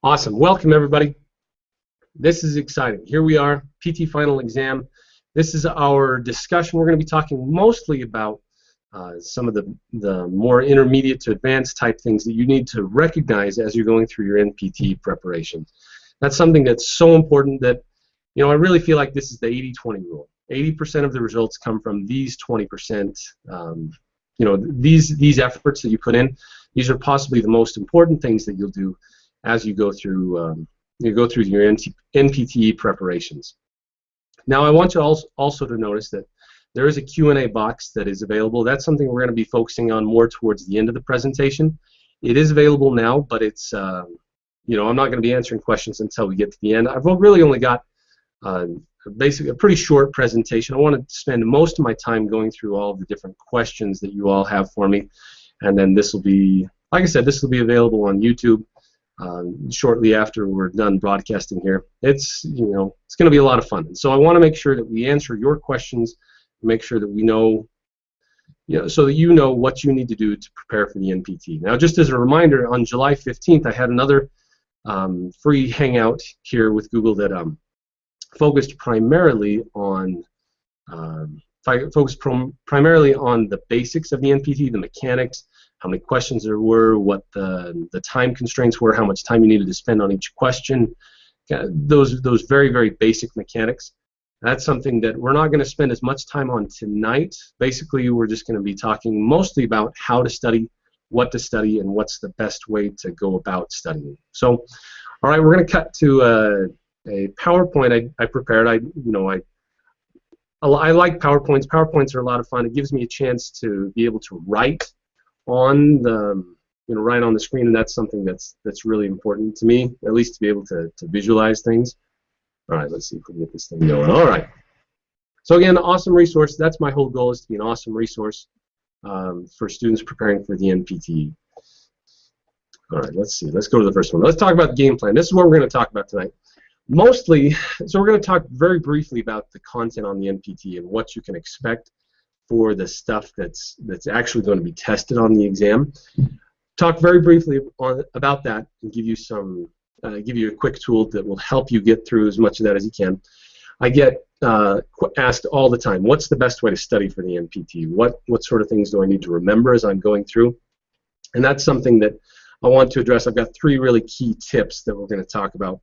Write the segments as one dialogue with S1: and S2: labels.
S1: Awesome. Welcome, everybody. This is exciting. Here we are, PT final exam. This is our discussion. We're going to be talking mostly about some of the more intermediate to advanced type things that you need to recognize as you're going through your NPTE preparation. That's something that's so important that, I really feel like this is the 80-20 rule. 80% of the results come from these 20%. These efforts that you put in. These are possibly the most important things that you'll do as you go through your NPTE preparations. Now, I want you also to notice that there is a Q&A box that is available. That's something we're going to be focusing on more towards the end of the presentation. It is available now, but it's I'm not going to be answering questions until we get to the end. I've really only got basically a pretty short presentation. I want to spend most of my time going through all of the different questions that you all have for me, and then this will be, like I said, this will be available on YouTube shortly after we're done broadcasting here. It's going to be a lot of fun. And so I want to make sure that we answer your questions, make sure that we know, so that you know what you need to do to prepare for the NPT. Now, just as a reminder, on July 15th, I had another free hangout here with Google that focused primarily on the basics of the NPT, the mechanics, how many questions there were, what the time constraints were, how much time you needed to spend on each question, those very, very basic mechanics. That's something that we're not going to spend as much time on tonight. Basically, we're just going to be talking mostly about how to study, what to study, and what's the best way to go about studying. So, all right, we're going to cut to a PowerPoint I prepared. I like PowerPoints. PowerPoints are a lot of fun. It gives me a chance to be able to write on the right on the screen, and that's something that's really important to me, at least to be able to visualize things. All right, let's see if we can get this thing going. All right. So again, awesome resource. That's my whole goal, is to be an awesome resource for students preparing for the NPTE. All right, let's see. Let's go to the first one. Let's talk about the game plan. This is what we're going to talk about tonight. Mostly, so we're going to talk very briefly about the content on the NPTE and what you can expect for the stuff that's actually going to be tested on the exam. Talk very briefly about that and give you a quick tool that will help you get through as much of that as you can. I get asked all the time, what's the best way to study for the NPT? What sort of things do I need to remember as I'm going through? And that's something that I want to address. I've got 3 really key tips that we're going to talk about.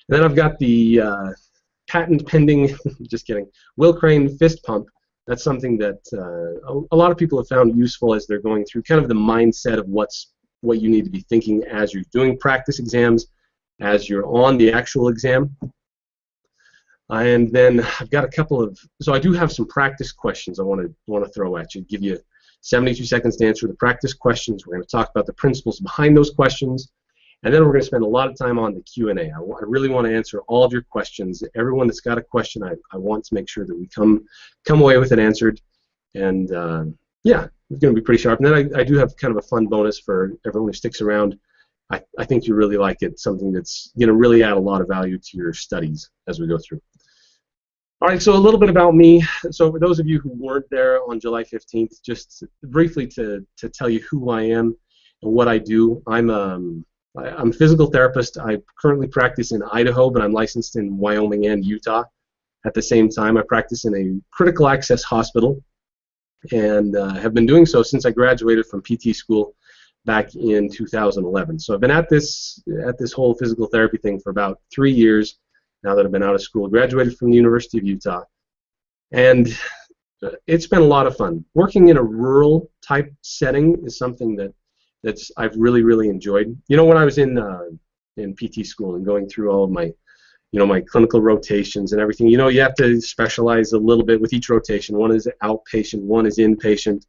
S1: And then I've got the patent pending, just kidding, Will Crane fist pump. That's something that a lot of people have found useful as they're going through kind of the mindset of what you need to be thinking as you're doing practice exams, as you're on the actual exam. And then I've got a couple of, so I do have some practice questions I want to throw at you, give you 72 seconds to answer the practice questions. We're going to talk about the principles behind those questions, and then we're going to spend a lot of time on the Q&A. I really want to answer all of your questions. Everyone that's got a question, I want to make sure that we come away with it answered. And yeah, it's going to be pretty sharp. And then I do have kind of a fun bonus for everyone who sticks around. I think you really like it, something that's going to really add a lot of value to your studies as we go through. All right, so a little bit about me. So for those of you who weren't there on July 15th, just briefly to tell you who I am and what I do. I'm a physical therapist. I currently practice in Idaho, but I'm licensed in Wyoming and Utah. At the same time, I practice in a critical access hospital, and have been doing so since I graduated from PT school back in 2011. So I've been at this whole physical therapy thing for about 3 years now that I've been out of school. Graduated from the University of Utah, and it's been a lot of fun. Working in a rural type setting is something that's I've really enjoyed. When I was in PT school and going through all of my my clinical rotations and everything, you have to specialize a little bit with each rotation. One is outpatient, one is inpatient,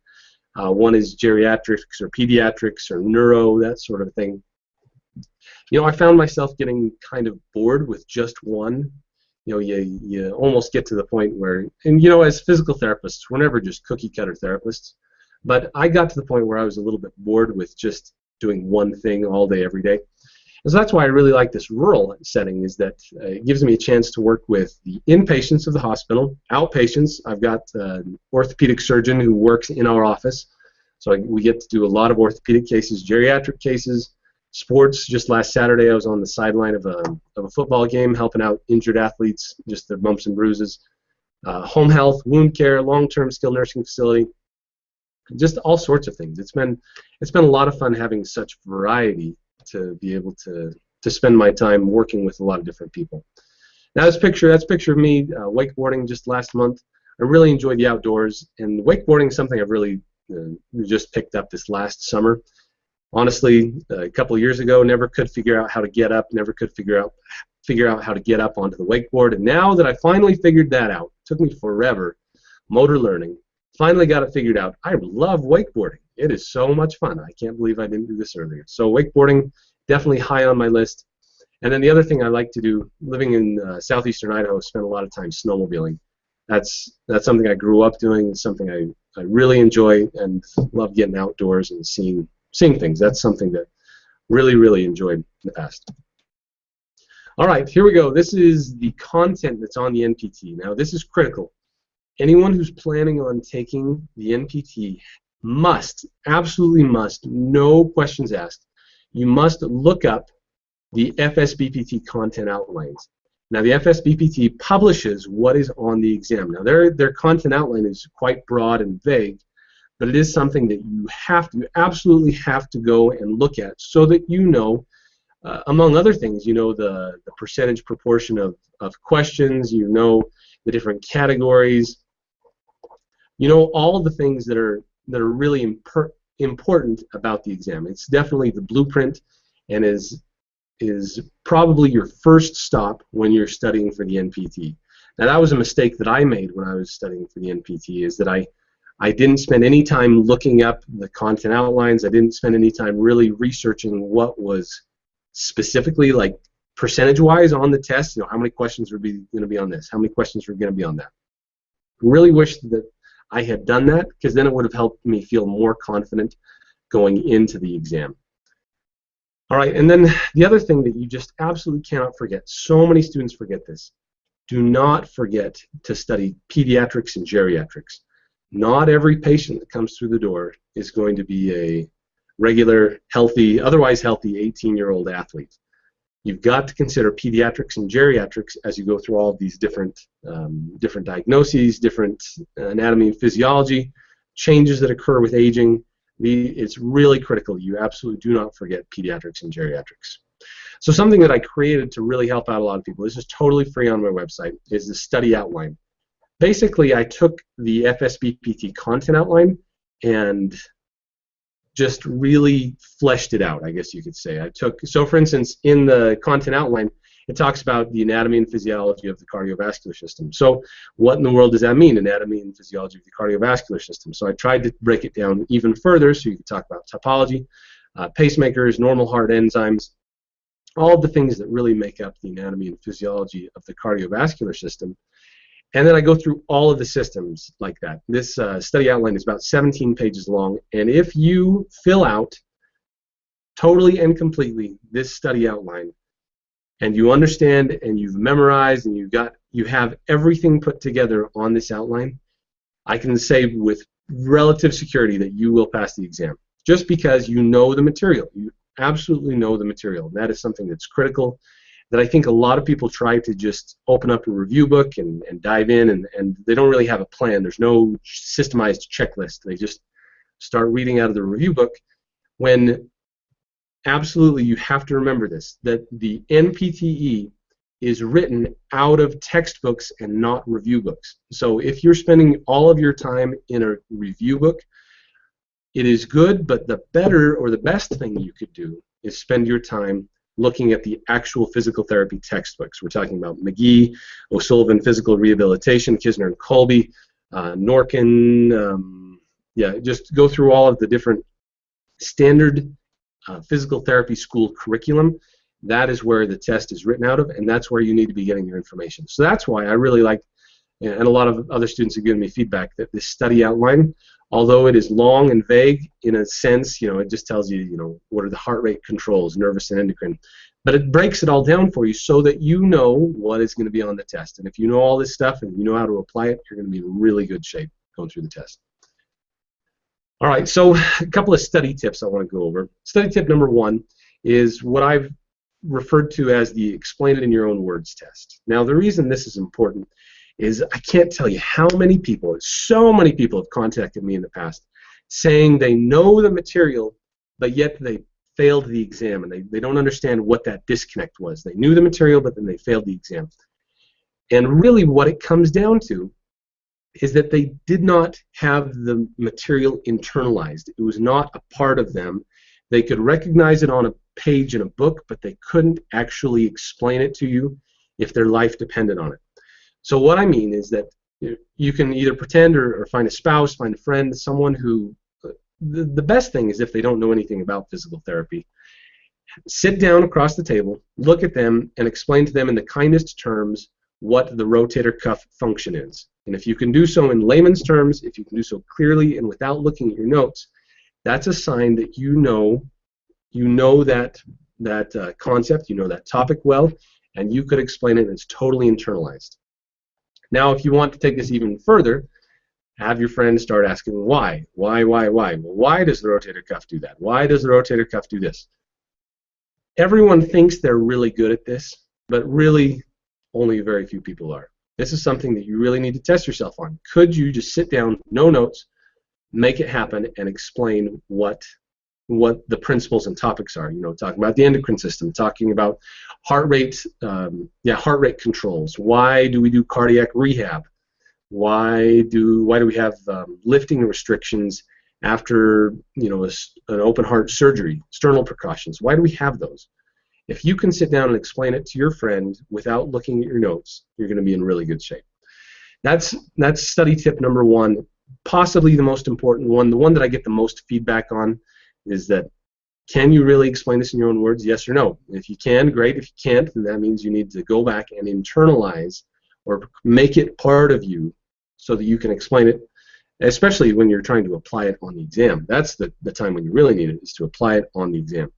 S1: one is geriatrics or pediatrics or neuro, that sort of thing. I found myself getting kind of bored with just one. You almost get to the point where, and as physical therapists, we're never just cookie cutter therapists, but I got to the point where I was a little bit bored with just doing one thing all day, every day. And so that's why I really like this rural setting, is that it gives me a chance to work with the inpatients of the hospital, outpatients. I've got an orthopedic surgeon who works in our office, so we get to do a lot of orthopedic cases, geriatric cases, Sports, just last Saturday I was on the sideline of a football game helping out injured athletes, just their bumps and bruises. Home health, wound care, long-term skilled nursing facility, just all sorts of things. It's been a lot of fun having such variety to be able to spend my time working with a lot of different people. Now that's a picture of me wakeboarding just last month. I really enjoyed the outdoors, and wakeboarding is something I've really just picked up this last summer. Honestly, a couple of years ago, never could figure out how to get up, never could figure out how to get up onto the wakeboard, and now that I finally figured that out, it took me forever, motor learning, finally got it figured out. I love wakeboarding. It is so much fun. I can't believe I didn't do this earlier. So wakeboarding, definitely high on my list. And then the other thing I like to do, living in southeastern Idaho, spend a lot of time snowmobiling. That's something I grew up doing. It's something I really enjoy and love getting outdoors and seeing things. That's something that really enjoyed in the past. All right, here we go. This is the content that's on the NPTE. Now, this is critical. Anyone who's planning on taking the NPTE must, absolutely must, no questions asked, you must look up the Fsb Pt Content Outlines. Now, the Fsb Pt publishes what is on the exam. Now, their content outline is quite broad and vague, but it is something that you absolutely have to go and look at so that you know, among other things, you know the percentage proportion of questions, you know the different categories, you know all the things that are really important about the exam. It's definitely the blueprint and is probably your first stop when you're studying for the NPTE. Now, that was a mistake that I made when I was studying for the NPTE, is that I didn't spend any time looking up the content outlines. I didn't spend any time really researching what was specifically, like, percentage-wise on the test. You know, how many questions were going to be on this? How many questions were going to be on that? I really wish that I had done that, because then it would have helped me feel more confident going into the exam. All right, and then the other thing that you just absolutely cannot forget, so many students forget this, do not forget to study pediatrics and geriatrics. Not every patient that comes through the door is going to be a regular, healthy, otherwise healthy 18-year-old athlete. You've got to consider pediatrics and geriatrics as you go through all of these different diagnoses, different anatomy and physiology, changes that occur with aging. It's really critical. You absolutely do not forget pediatrics and geriatrics. So something that I created to really help out a lot of people, this is totally free on my website, is the study outline. Basically, I took the Fsb Pt Content Outline and just really fleshed it out, I guess you could say. So for instance, in the content outline, it talks about the anatomy and physiology of the cardiovascular system. So what in the world does that mean, anatomy and physiology of the cardiovascular system? So I tried to break it down even further so you could talk about topology, pacemakers, normal heart enzymes, all the things that really make up the anatomy and physiology of the cardiovascular system. And then I go through all of the systems like that. This study outline is about 17 pages long, and if you fill out totally and completely this study outline, and you understand and you've memorized and you have everything put together on this outline, I can say with relative security that you will pass the exam, just because you know the material. You absolutely know the material. That is something that's critical, that I think a lot of people try to just open up a review book and dive in, and they don't really have a plan. There's no systemized checklist. They just start reading out of the review book, when absolutely you have to remember this, that the NPTE is written out of textbooks and not review books. So if you're spending all of your time in a review book, it is good, but the better or the best thing you could do is spend your time looking at the actual physical therapy textbooks. We're talking about McGee, O'Sullivan Physical Rehabilitation, Kisner and Colby, Norkin, yeah, just go through all of the different standard physical therapy school curriculum. That is where the test is written out of, and that's where you need to be getting your information. So that's why I really like, and a lot of other students have given me feedback, that this study outline, although it is long and vague in a sense, you know, it just tells you, you know, what are the heart rate controls, nervous and endocrine, but it breaks it all down for you so that you know what is going to be on the test. And if you know all this stuff and you know how to apply it, you're going to be in really good shape going through the test. All right, so a couple of study tips I want to go over. Study tip number one is what I've referred to as the explain it in your own words test. Now, the reason this is important is I can't tell you how many people, so many people have contacted me in the past saying they know the material, but yet they failed the exam, and they don't understand what that disconnect was. They knew the material, but then they failed the exam. And really what it comes down to is that they did not have the material internalized. It was not a part of them. They could recognize it on a page in a book, but they couldn't actually explain it to you if their life depended on it. So what I mean is that you can either pretend or find a spouse, find a friend, someone who, the best thing is if they don't know anything about physical therapy, sit down across the table, look at them, and explain to them in the kindest terms what the rotator cuff function is. And if you can do so in layman's terms, if you can do so clearly and without looking at your notes, that's a sign that you know that concept, you know that topic well, and you could explain it, and it's totally internalized. Now, if you want to take this even further, have your friends start asking why. Well, why does the rotator cuff do that? Why does the rotator cuff do this? Everyone thinks they're really good at this, but really only very few people are. This is something that you really need to test yourself on. Could you just sit down, no notes, make it happen, and explain what the principles and topics are? You know, talking about the endocrine system, talking about heart rate controls. Why do we do cardiac rehab? Why do we have lifting restrictions after, you know, an open heart surgery? Sternal precautions. Why do we have those? If you can sit down and explain it to your friend without looking at your notes, you're going to be in really good shape. That's study tip number one, possibly the most important one. The one that I get the most feedback on is that, can you really explain this in your own words, yes or no? If you can, great. If you can't, then that means you need to go back and internalize or make it part of you so that you can explain it, especially when you're trying to apply it on the exam. That's the time when you really need it, is to apply it on the exam.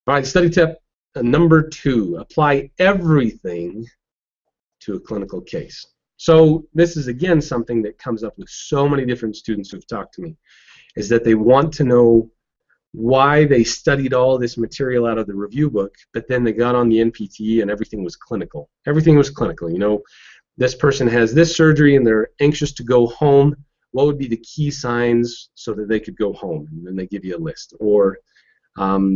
S1: All right, study tip number 2, apply everything to a clinical case. So this is, again, something that comes up with so many different students who've talked to me, is that they want to know why they studied all this material out of the review book, but then they got on the NPTE and everything was clinical. Everything was clinical. You know, this person has this surgery and they're anxious to go home. What would be the key signs so that they could go home? And then they give you a list. Or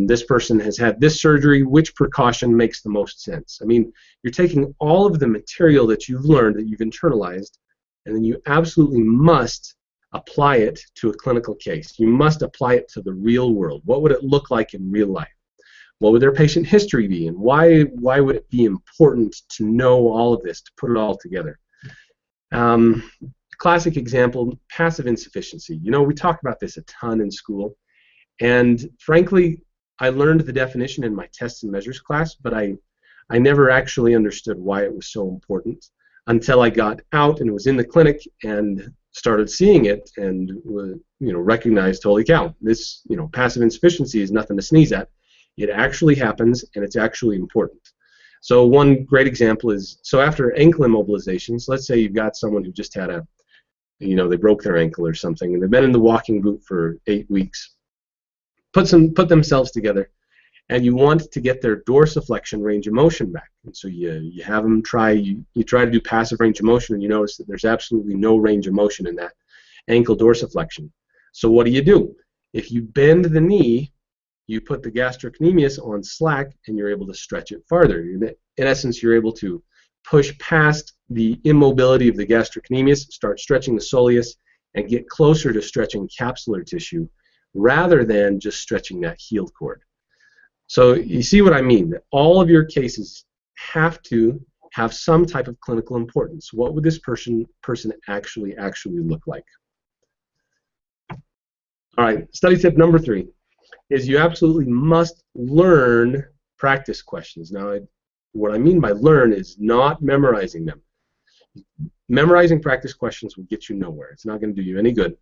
S1: this person has had this surgery, which precaution makes the most sense? I mean, you're taking all of the material that you've learned, that you've internalized, and then you absolutely must apply it to a clinical case. You must apply it to the real world. What would it look like in real life? What would their patient history be? And why would it be important to know all of this, to put it all together? Classic example, passive insufficiency. You know, we talk about this a ton in school. And frankly, I learned the definition in my tests and measures class, but I never actually understood why it was so important until I got out and was in the clinic and started seeing it and recognized, holy cow, this passive insufficiency is nothing to sneeze at. It actually happens, and it's actually important. So one great example is, so after ankle immobilizations, let's say you've got someone who just had they broke their ankle or something, and they've been in the walking boot for 8 weeks. Put themselves together, and you want to get their dorsiflexion range of motion back. And so you have them you try to do passive range of motion, and you notice that there's absolutely no range of motion in that ankle dorsiflexion. So what do? If you bend the knee, you put the gastrocnemius on slack, and you're able to stretch it farther. In essence, you're able to push past the immobility of the gastrocnemius, start stretching the soleus, and get closer to stretching capsular tissue, rather than just stretching that healed cord. So you see what I mean, that all of your cases have to have some type of clinical importance. What would this person actually look like? All right, study tip number 3 is you absolutely must learn practice questions. Now, what I mean by learn is not memorizing them. Memorizing practice questions will get you nowhere. It's not going to do you any good.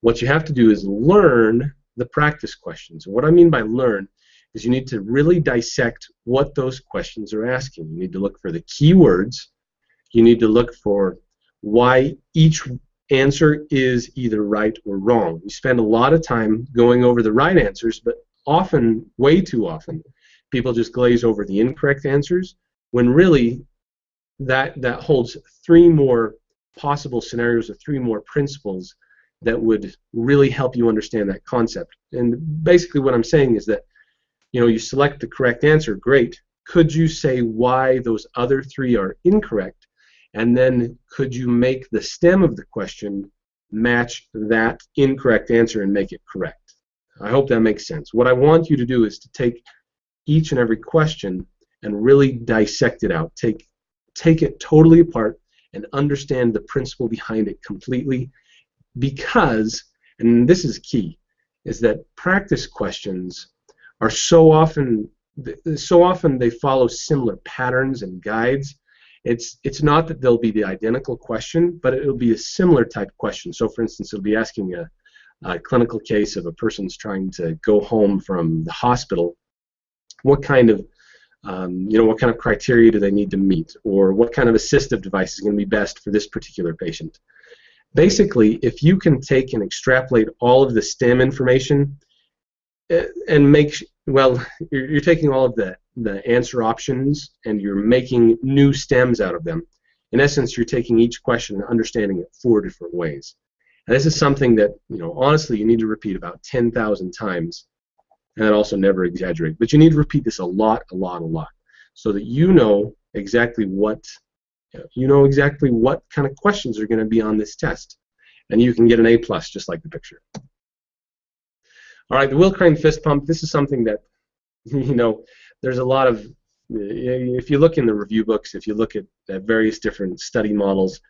S1: What you have to do is learn the practice questions. And what I mean by learn is you need to really dissect what those questions are asking. You need to look for the key words. You need to look for why each answer is either right or wrong. You spend a lot of time going over the right answers, but often, way too often, people just glaze over the incorrect answers when really that holds three more possible scenarios or three more principles that would really help you understand that concept. And basically what I'm saying is that, you know, you select the correct answer, great. Could you say why those other three are incorrect? And then could you make the stem of the question match that incorrect answer and make it correct? I hope that makes sense. What I want you to do is to take each and every question and really dissect it out. Take it totally apart and understand the principle behind it completely, because, and this is key, is that practice questions are so often they follow similar patterns and guides. It's not that they'll be the identical question, but it'll be a similar type question. So for instance, it'll be asking a clinical case of a person's trying to go home from the hospital. What kind of what kind of criteria do they need to meet, or what kind of assistive device is going to be best for this particular patient? Basically, if you can take and extrapolate all of the STEM information and you're taking all of the answer options and you're making new stems out of them. In essence, you're taking each question and understanding it 4 different ways. And this is something that, you know, honestly, you need to repeat about 10,000 times, and also never exaggerate. But you need to repeat this a lot, so that you know exactly what kind of questions are going to be on this test, and you can get an A+ just like the picture. All right, the Will Crane fist pump. This is something that, you know, there's a lot of, if you look in the review books, if you look at various different study models,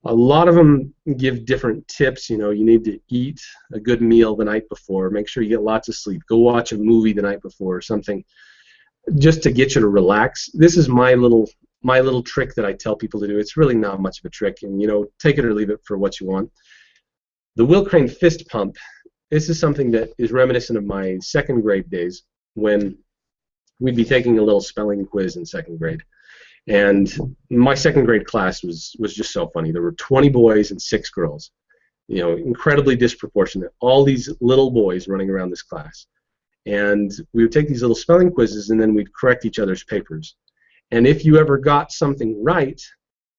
S1: a lot of them give different tips. You know, you need to eat a good meal the night before, make sure you get lots of sleep, go watch a movie the night before or something, just to get you to relax. This is my little trick that I tell people to do. It's really not much of a trick, and, you know, take it or leave it for what you want. The Will Crane fist pump. This is something that is reminiscent of my 2nd grade days, when we'd be taking a little spelling quiz in 2nd grade. And my 2nd grade class was just so funny. There were 20 boys and 6 girls. You know, incredibly disproportionate. All these little boys running around this class. And we would take these little spelling quizzes, and then we'd correct each other's papers. And if you ever got something right,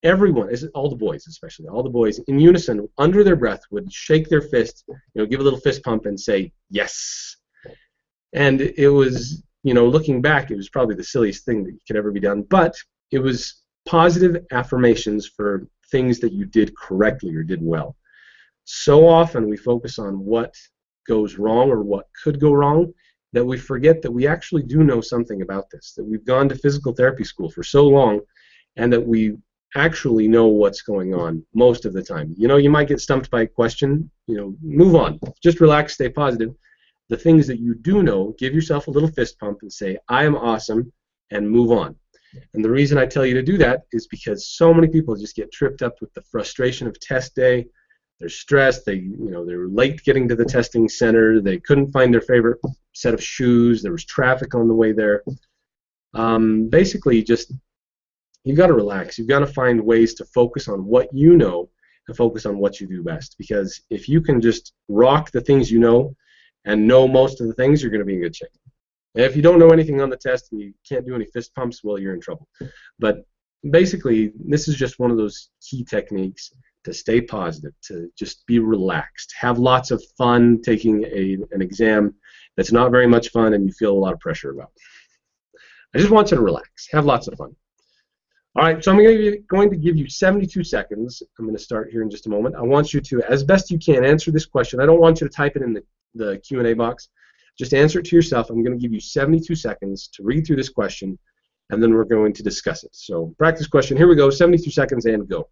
S1: everyone, all the boys especially, all the boys in unison, under their breath, would shake their fist, you know, give a little fist pump and say, yes. And it was, you know, looking back, it was probably the silliest thing that could ever be done, but it was positive affirmations for things that you did correctly or did well. So often we focus on what goes wrong or what could go wrong that we forget that we actually do know something about this, that we've gone to physical therapy school for so long, and that we actually know what's going on most of the time. You know, you might get stumped by a question, you know, move on. Just relax, stay positive. The things that you do know, give yourself a little fist pump and say, I am awesome, and move on. And the reason I tell you to do that is because so many people just get tripped up with the frustration of test day. They're stressed, they're late getting to the testing center, they couldn't find their favorite set of shoes, there was traffic on the way there. Basically, just, you've got to relax. You've got to find ways to focus on what you know and focus on what you do best. Because if you can just rock the things you know and know most of the things, you're going to be in good shape. And if you don't know anything on the test and you can't do any fist pumps, well, you're in trouble. But basically, this is just one of those key techniques to stay positive, to just be relaxed, have lots of fun taking an exam that's not very much fun and you feel a lot of pressure about. I just want you to relax, have lots of fun. All right, so I'm going to give you 72 seconds. I'm going to start here in just a moment. I want you to, as best you can, answer this question. I don't want you to type it in the Q&A box. Just answer it to yourself. I'm going to give you 72 seconds to read through this question, and then we're going to discuss it. So practice question, here we go, 72 seconds and go.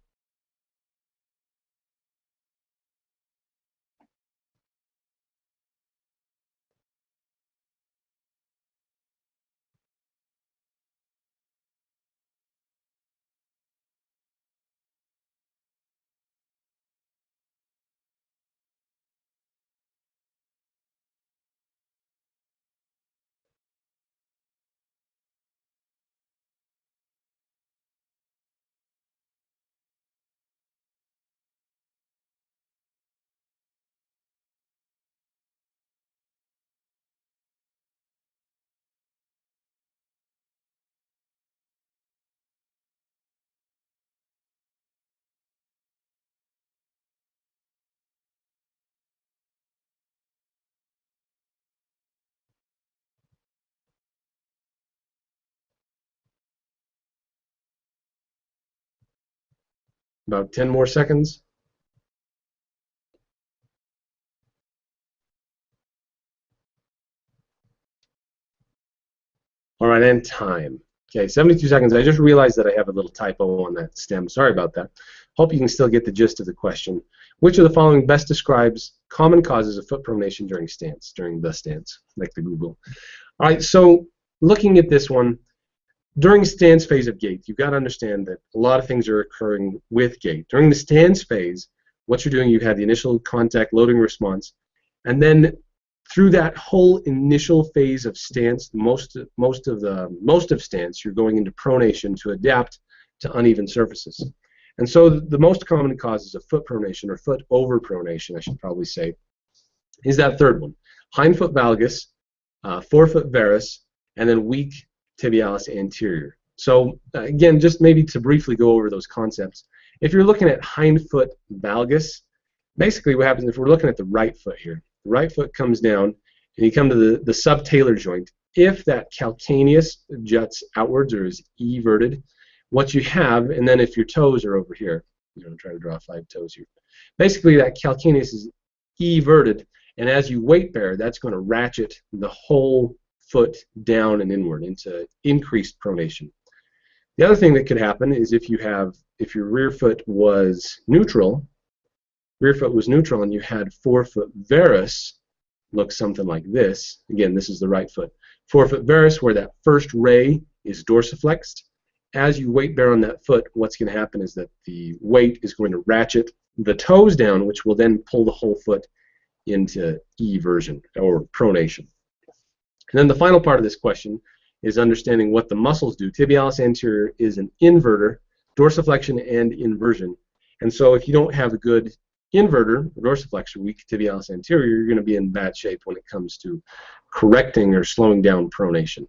S1: About 10 more seconds. All right, and time. Okay, 72 seconds. I just realized that I have a little typo on that stem. Sorry about that. Hope you can still get the gist of the question. Which of the following best describes common causes of foot pronation during the stance, like the Google? All right, so looking at this one, during stance phase of gait, you've got to understand that a lot of things are occurring with gait. During the stance phase, what you're doing, you have the initial contact loading response, and then through that whole initial phase of stance, most of stance, you're going into pronation to adapt to uneven surfaces. And so the most common causes of foot pronation, or foot overpronation, I should probably say, is that third one: hindfoot valgus, forefoot varus, and then weak tibialis anterior. So again, just maybe to briefly go over those concepts. If you're looking at hindfoot valgus, basically what happens if we're looking at the right foot here, the right foot comes down and you come to the subtalar joint. If that calcaneus juts outwards or is everted, what you have, and then if your toes are over here, I'm trying to draw 5 toes here. Basically that calcaneus is everted, and as you weight bear, that's going to ratchet the whole foot down and inward into increased pronation. The other thing that could happen is if your rear foot was neutral, and you had forefoot varus, looks something like this. Again, this is the right foot. Forefoot varus, where that first ray is dorsiflexed. As you weight bear on that foot, what's going to happen is that the weight is going to ratchet the toes down, which will then pull the whole foot into eversion or pronation. And then the final part of this question is understanding what the muscles do. Tibialis anterior is an inverter, dorsiflexion and inversion. And so if you don't have a good inverter, dorsiflexor, weak tibialis anterior, you're going to be in bad shape when it comes to correcting or slowing down pronation.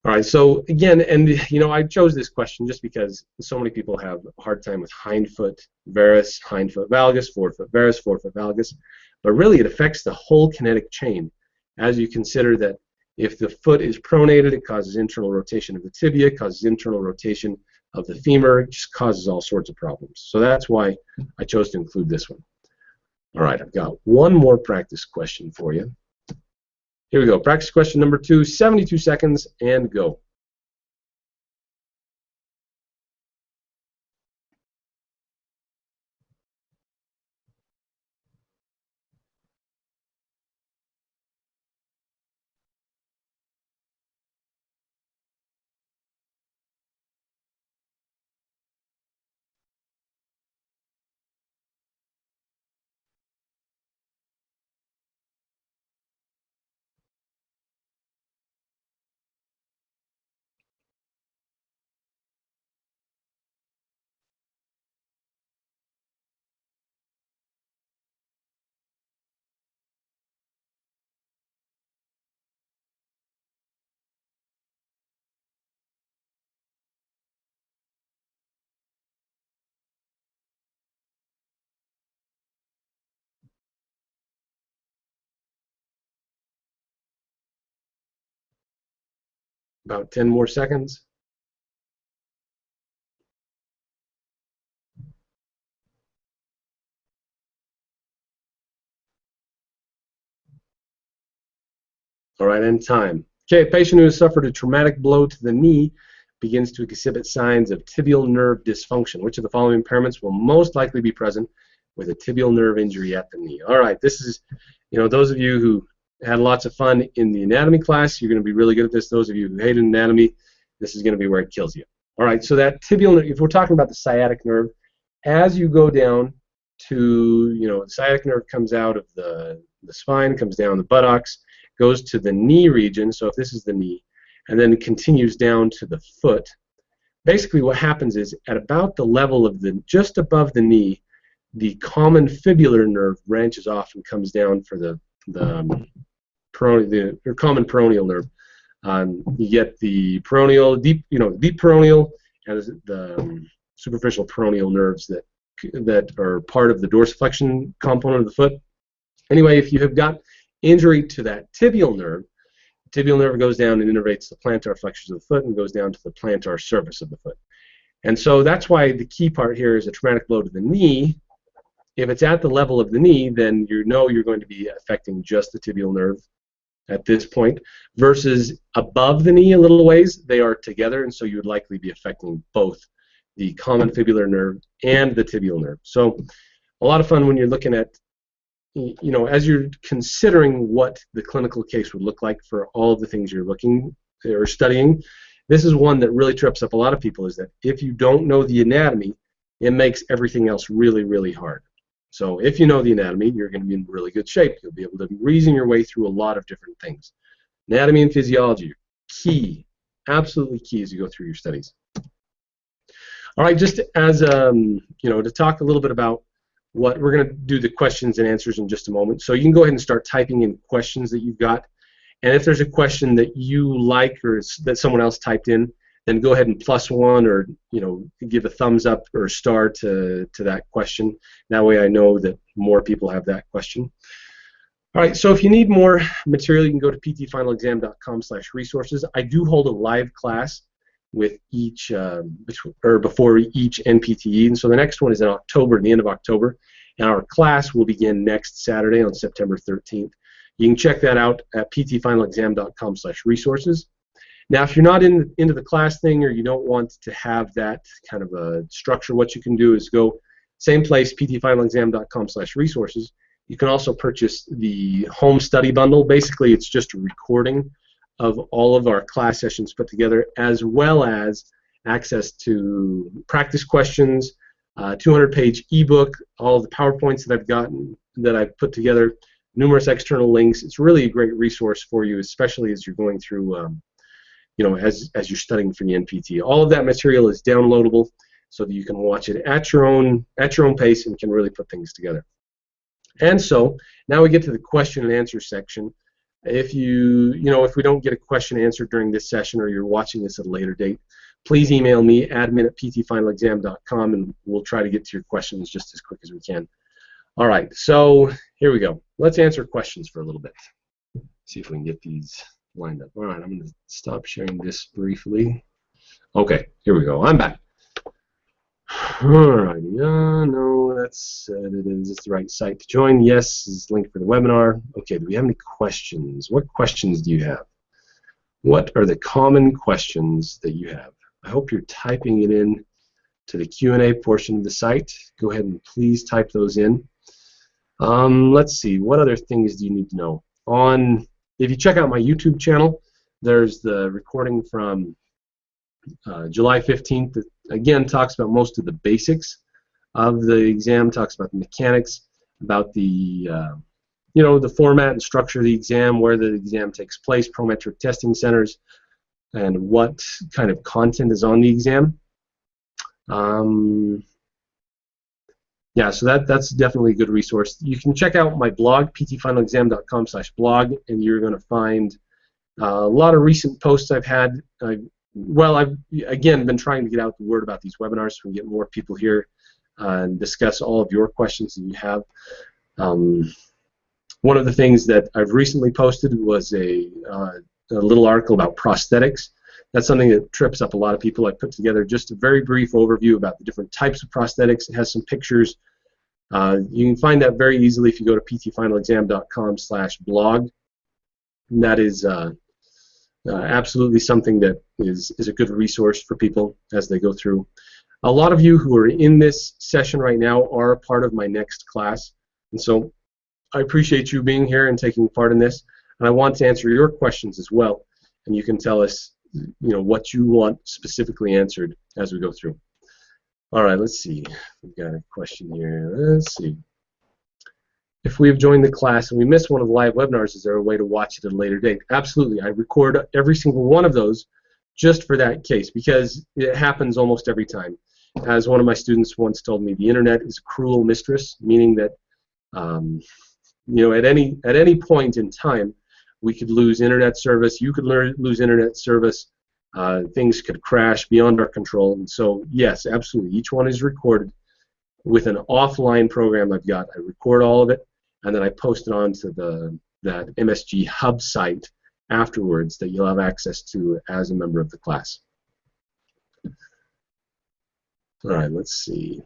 S1: All right, so again, and I chose this question just because so many people have a hard time with hindfoot varus, hindfoot valgus, forefoot varus, forefoot valgus, but really it affects the whole kinetic chain. As you consider that if the foot is pronated, it causes internal rotation of the tibia, causes internal rotation of the femur, it just causes all sorts of problems. So that's why I chose to include this one. All right, I've got one more practice question for you. Here we go. Practice question number 2, 72 seconds, and go. About 10 more seconds. All right, and time. Okay, a patient who has suffered a traumatic blow to the knee begins to exhibit signs of tibial nerve dysfunction. Which of the following impairments will most likely be present with a tibial nerve injury at the knee? All right, this is, those of you who had lots of fun in the anatomy class, you're going to be really good at this. Those of you who hate anatomy, this is going to be where it kills you. All right, so that tibial nerve, if we're talking about the sciatic nerve, as you go down to, the sciatic nerve comes out of the spine, comes down the buttocks, goes to the knee region, so if this is the knee, and then it continues down to the foot. Basically what happens is at about the level of just above the knee, the common fibular nerve branches off and comes down for the common peroneal nerve. You get the peroneal, deep peroneal, and the superficial peroneal nerves that are part of the dorsiflexion component of the foot. Anyway, if you have got injury to that tibial nerve goes down and innervates the plantar flexures of the foot and goes down to the plantar surface of the foot. And so that's why the key part here is a traumatic blow to the knee. If it's at the level of the knee, then you know you're going to be affecting just the tibial nerve at this point, versus above the knee a little ways, they are together, and so you would likely be affecting both the common fibular nerve and the tibial nerve. So a lot of fun when you're looking at, you know, as you're considering what the clinical case would look like for all of the things you're looking or studying. This is one that really trips up a lot of people, is that if you don't know the anatomy, it makes everything else really, really hard. So if you know the anatomy, you're going to be in really good shape. You'll be able to reason your way through a lot of different things. Anatomy and physiology are key, absolutely key as you go through your studies. All right, just as you know, to talk a little bit about what we're going to do, the questions and answers in just a moment. So you can go ahead and start typing in questions that you've got. And if there's a question that you like or that someone else typed in, then go ahead and +1 or, you know, give a thumbs up or a star to that question. That way I know that more people have that question. All right, so if you need more material, you can go to ptfinalexam.com/resources. I do hold a live class with each, before each NPTE, and so the next one is in October, the end of October, and our class will begin next Saturday on September 13th. You can check that out at ptfinalexam.com/resources. Now, if you're not into the class thing, or you don't want to have that kind of a structure, what you can do is go same place, ptfinalexam.com/resources. You can also purchase the home study bundle. Basically, it's just a recording of all of our class sessions put together, as well as access to practice questions, 200-page ebook, all of the PowerPoints that I've gotten, that I've put together, numerous external links. It's really a great resource for you, especially as you're going through, you know, as you're studying for the NPTE. All of that material is downloadable so that you can watch it at your own pace and can really put things together. And so now we get to the question and answer section. If if we don't get a question answered during this session, or you're watching this at a later date, please email me, admin@ptfinalexam.com, and we'll try to get to your questions just as quick as we can. All right, so here we go. Let's answer questions for a little bit. See if we can get these lined up. All right, I'm going to stop sharing this briefly. Okay, here we go. I'm back. All right, no, that's it is. It's the right site to join. Yes, is linked for the webinar. Okay, do we have any questions? What questions do you have? What are the common questions that you have? I hope you're typing it in to the Q&A portion of the site. Go ahead and please type those in. Let's see, what other things do you need to know? If you check out my YouTube channel, there's the recording from July 15th that, again, talks about most of the basics of the exam, talks about the mechanics, about the the format and structure of the exam, where the exam takes place, prometric testing centers, and what kind of content is on the exam. Yeah, so that's definitely a good resource. You can check out my blog, ptfinalexam.com/blog, and you're going to find a lot of recent posts I've had. I've again been trying to get out the word about these webinars so we can get more people here and discuss all of your questions that you have. One of the things that I've recently posted was a little article about prosthetics. That's something that trips up a lot of people. I put together just a very brief overview about the different types of prosthetics. It has some pictures. You can find that very easily if you go to ptfinalexam.com/blog. And that is absolutely something that is a good resource for people as they go through. A lot of you who are in this session right now are a part of my next class, and so I appreciate you being here and taking part in this. And I want to answer your questions as well, and you can tell us what you want specifically answered as we go through. All right, let's see. We've got a question here. Let's see. If we have joined the class and we missed one of the live webinars, is there a way to watch it at a later date? Absolutely. I record every single one of those just for that case, because it happens almost every time. As one of my students once told me, the internet is a cruel mistress, meaning that at any point in time, we could lose internet service. You could lose internet service. Things could crash beyond our control. And so, yes, absolutely. Each one is recorded with an offline program I've got. I record all of it, and then I post it onto that MSG Hub site afterwards that you'll have access to as a member of the class. All right, let's see.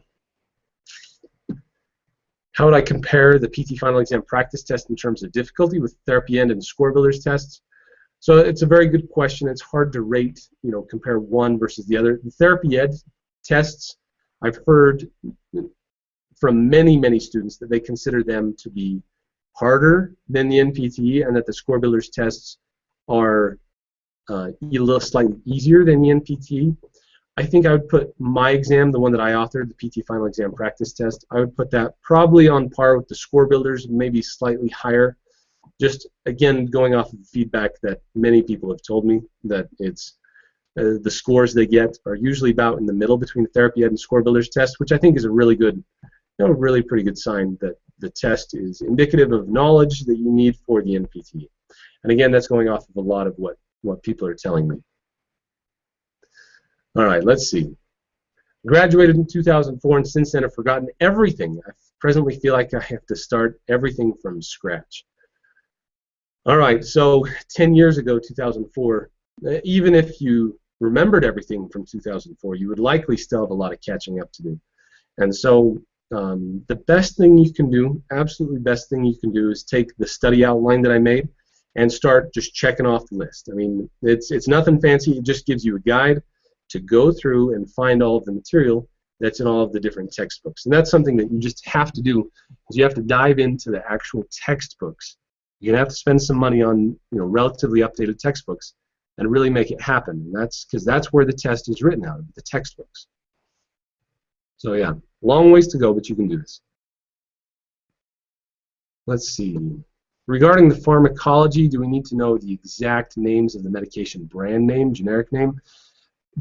S1: How would I compare the PT final exam practice test in terms of difficulty with therapy end and score builders tests? So it's a very good question. It's hard to rate, compare one versus the other. The therapy ed tests, I've heard from many, many students that they consider them to be harder than the NPTE, and that the score builders tests are a little slightly easier than the NPTE. I think I would put my exam, the one that I authored, the PT final exam practice test, I would put that probably on par with the score builders, maybe slightly higher. Just, again, going off of the feedback that many people have told me, that it's the scores they get are usually about in the middle between the therapy ed and score builders test, which I think is a really good, really pretty good sign that the test is indicative of knowledge that you need for the NPTE. And again, that's going off of a lot of what people are telling me. All right, let's see. Graduated in 2004, and since then I've forgotten everything. I presently feel like I have to start everything from scratch. All right, so 10 years ago, 2004, even if you remembered everything from 2004, you would likely still have a lot of catching up to do. And so the best thing you can do, absolutely best thing you can do, is take the study outline that I made and start just checking off the list. I mean, it's nothing fancy. It just gives you a guide to go through and find all of the material that's in all of the different textbooks. And that's something that you just have to do, because you have to dive into the actual textbooks. You're going to have to spend some money on relatively updated textbooks and really make it happen. And that's because that's where the test is written out of, the textbooks. So yeah, long ways to go, but you can do this. Let's see. Regarding the pharmacology, do we need to know the exact names of the medication brand name, generic name?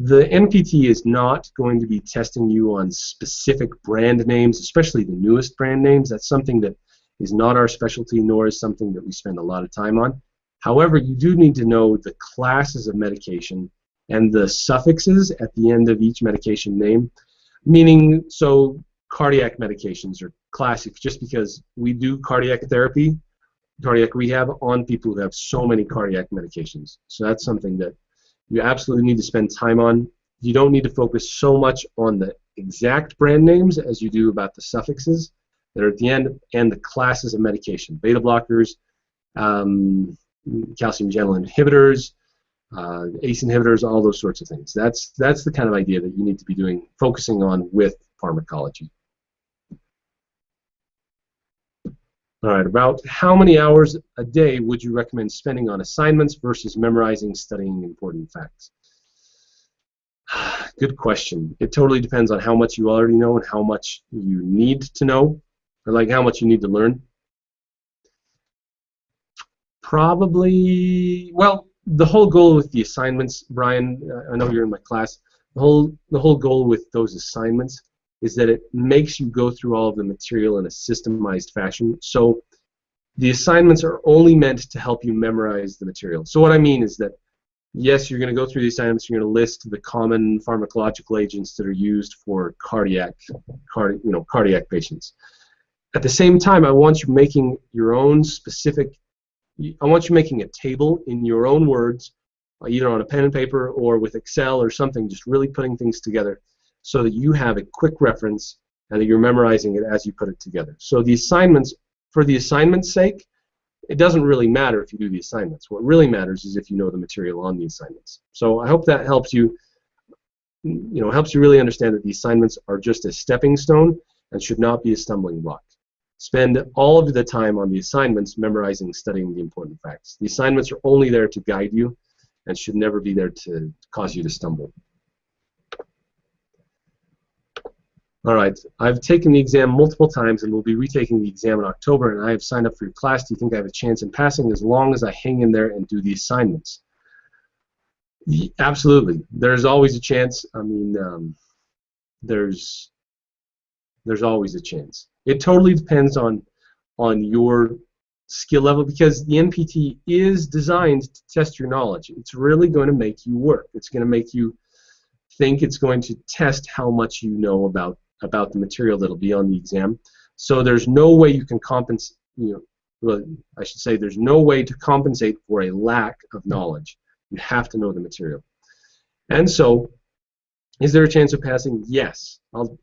S1: The NPTE is not going to be testing you on specific brand names, especially the newest brand names. That's something that is not our specialty, nor is something that we spend a lot of time on. However, you do need to know the classes of medication and the suffixes at the end of each medication name, meaning, so cardiac medications are classic just because we do cardiac therapy, cardiac rehab on people who have so many cardiac medications. So that's something that you absolutely need to spend time on. You don't need to focus so much on the exact brand names as you do about the suffixes that are at the end and the classes of medication. Beta blockers, calcium channel inhibitors, ACE inhibitors, all those sorts of things. That's the kind of idea that you need to be focusing on with pharmacology. All right, about how many hours a day would you recommend spending on assignments versus memorizing, studying important facts? Good question. It totally depends on how much you already know and how much you need to know, or like how much you need to learn. Probably, well, the whole goal with the assignments, Brian, I know you're in my class, the whole goal with those assignments is that it makes you go through all of the material in a systemized fashion. So the assignments are only meant to help you memorize the material. So what I mean is that, yes, you're going to go through the assignments, you're going to list the common pharmacological agents that are used for cardiac patients. At the same time, I want you making your own specific, I want you making a table in your own words, either on a pen and paper or with Excel or something, just really putting things together so that you have a quick reference and that you're memorizing it as you put it together. So the assignments, for the assignment's sake, it doesn't really matter if you do the assignments. What really matters is if you know the material on the assignments. So I hope that helps you, helps you really understand that the assignments are just a stepping stone and should not be a stumbling block. Spend all of the time on the assignments memorizing, studying the important facts. The assignments are only there to guide you and should never be there to cause you to stumble. All right, I've taken the exam multiple times and will be retaking the exam in October, and I have signed up for your class. Do you think I have a chance in passing as long as I hang in there and do the assignments? Absolutely. There's always a chance. I mean, there's always a chance. It totally depends on your skill level, because the NPTE is designed to test your knowledge. It's really going to make you work. It's going to make you think. It's going to test how much you know about the material that'll be on the exam. So there's no way you can compensate, well, I should say there's no way to compensate for a lack of knowledge. You have to know the material. And so Is there a chance of passing? Yes. I'll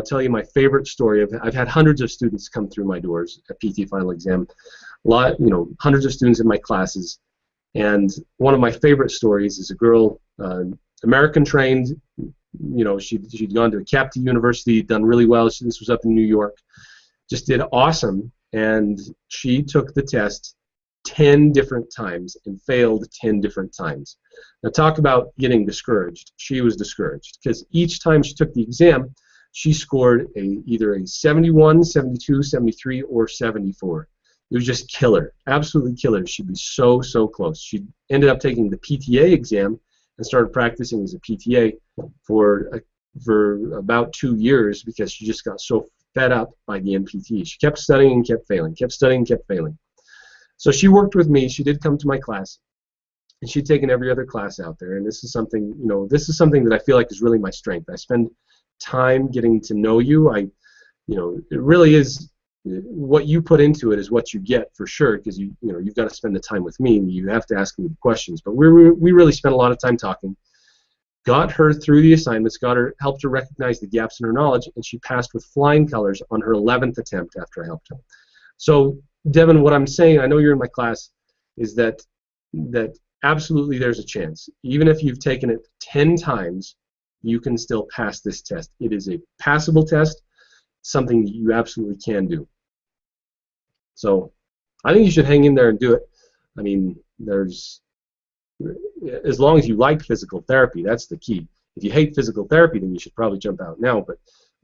S1: tell you my favorite story. I've had hundreds of students come through my doors at PT final exam. Hundreds of students in my classes. And one of my favorite stories is a girl, American trained. She'd gone to a Capti University, done really well. This was up in New York. Just did awesome. And she took the test 10 different times and failed 10 different times. Now talk about getting discouraged. She was discouraged because each time she took the exam, she scored either a 71, 72, 73, or 74. It was just killer, absolutely killer. She'd be so close. She ended up taking the PTA exam and started practicing as a PTA for about 2 years because she just got so fed up by the NPTE. She kept studying and kept failing, kept studying and kept failing. So she worked with me. She did come to my class, and she'd taken every other class out there. And this is something that I feel like is really my strength. I spend time getting to know you. It really is what you put into it is what you get for sure, because you've got to spend the time with me and you have to ask me the questions. But we really spent a lot of time talking. Got her through the assignments, helped her recognize the gaps in her knowledge, and she passed with flying colors on her 11th attempt after I helped her. So Devin, what I'm saying, I know you're in my class, is that absolutely there's a chance. Even if you've taken it 10 times, you can still pass this test. It is a passable test, something that you absolutely can do. So I think you should hang in there and do it. I mean, as long as you like physical therapy, that's the key. If you hate physical therapy, then you should probably jump out now. But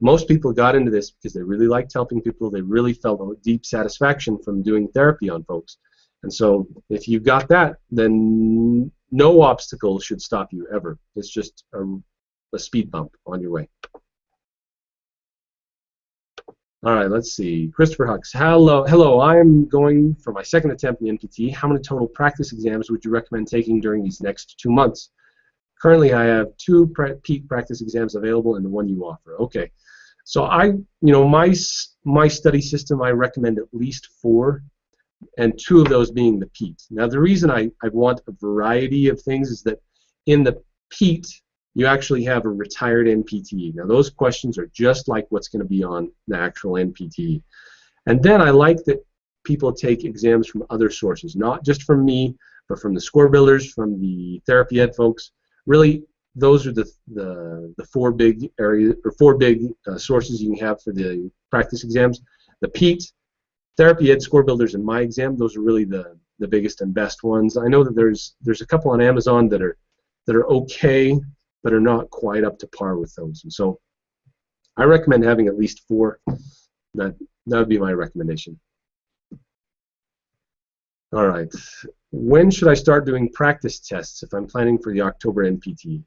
S1: most people got into this because they really liked helping people. They really felt a deep satisfaction from doing therapy on folks. And so if you got that, then no obstacle should stop you ever. It's just a speed bump on your way. All right, let's see. Christopher Hux. Hello. I'm going for my second attempt in the NPTE. How many total practice exams would you recommend taking during these next 2 months? Currently, I have 2 peak practice exams available and the one you offer. Okay. So my study system, I recommend at least 4, and 2 of those being the PEAT. Now the reason I want a variety of things is that in the PEAT you actually have a retired NPTE. Now those questions are just like what's going to be on the actual NPTE. And then I like that people take exams from other sources, not just from me, but from the score builders, from the therapy ed folks. Really, those are the 4 big areas, or 4 big sources you can have for the practice exams. The PEAT, therapy ed, score builders, and my exam. Those are really the biggest and best ones. I know that there's a couple on Amazon that are okay, but are not quite up to par with those. And so I recommend having at least 4. That would be my recommendation. All right. When should I start doing practice tests if I'm planning for the October NPTE?